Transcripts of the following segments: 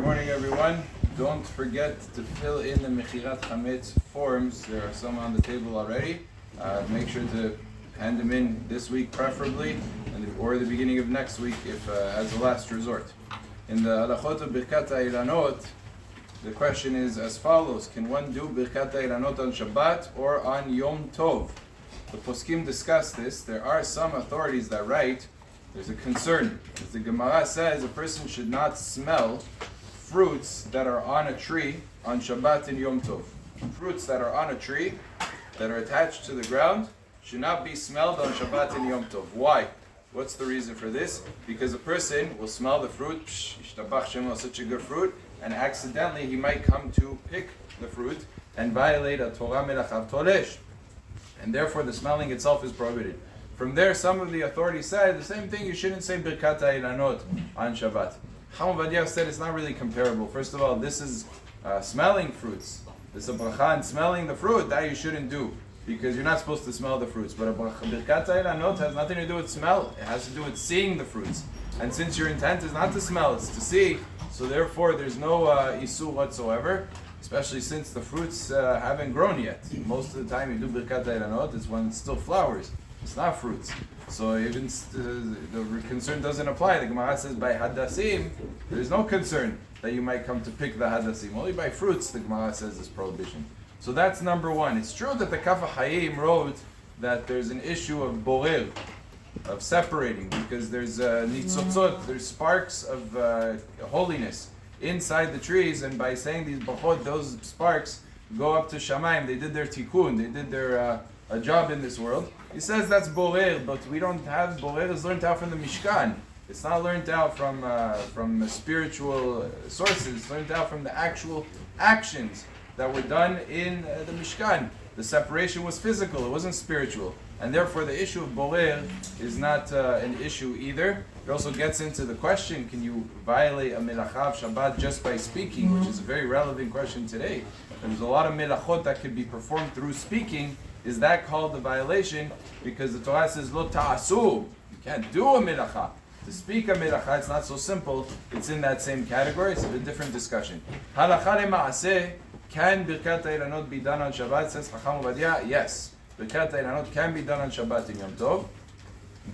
morning, everyone. Don't forget to fill in the Mechirat Chametz forms. There are some on the table already. Make sure to hand them in this week, preferably, or the beginning of next week, if as a last resort. In the Halachot of Birkat HaIlanot, the question is as follows: can one do Birkat HaIlanot on Shabbat or on Yom Tov? The poskim discuss this. There are some authorities that write there's a concern. As the Gemara says, a person should not smell fruits that are on a tree on Shabbat and Yom Tov. Fruits that are on a tree, that are attached to the ground, should not be smelled on Shabbat and Yom Tov. Why? What's the reason for this? Because a person will smell the fruit, Ishtabach Shem, such a good fruit, and accidentally he might come to pick the fruit and violate a Torah Melachav Tolesh. And therefore the smelling itself is prohibited. From there, some of the authorities said the same thing, you shouldn't say Birkat HaIlanot on Shabbat. Chacham Ovadia said it's not really comparable. First of all, this is smelling fruits. This is a bracha and smelling the fruit, that you shouldn't do, because you're not supposed to smell the fruits. But a Birkat HaIlanot has nothing to do with smell, it has to do with seeing the fruits. And since your intent is not to smell, it's to see, so therefore there's no isur whatsoever, especially since the fruits haven't grown yet. Most of the time you do Birkat HaIlanot, it's when it's still flowers. It's not fruits. So even the concern doesn't apply. The Gemara says by hadassim, there's no concern that you might come to pick the hadassim. Only by fruits, the Gemara says, is prohibition. So that's number one. It's true that the Kaf HaChaim wrote that there's an issue of borer, of separating, because there's nitzotzot, there's sparks of holiness inside the trees, and by saying these bachot, those sparks go up to Shamayim. They did their tikkun, they did their a job in this world. He says that's borer, but we don't have borer. Is learned out from the Mishkan. It's not learned out from spiritual sources. It's learned out from the actual actions that were done in the Mishkan. The separation was physical; it wasn't spiritual, and therefore the issue of borer is not an issue either. It also gets into the question: can you violate a melachav Shabbat just by speaking, which is a very relevant question today. There's a lot of melachot that could be performed through speaking. Is that called a violation? Because the Torah says, lo ta'asu. You can't do a melacha. To speak a melacha, it's not so simple. It's in that same category. It's a different discussion. Halacha le'ma'aseh, can Birkat HaIlanot be done on Shabbat? Says Chacham Ovadia, yes. Birkat HaIlanot can be done on Shabbat and Yom Tov.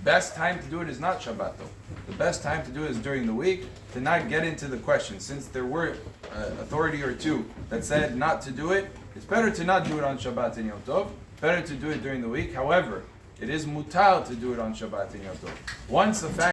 Best time to do it is not Shabbat though. The best time to do it is during the week, to not get into the question. Since there were authority or two that said not to do it, it's better to not do it on Shabbat and Yom Tov. Better to do it during the week. However, it is mutal to do it on Shabbat and Yom Tov. Once the fact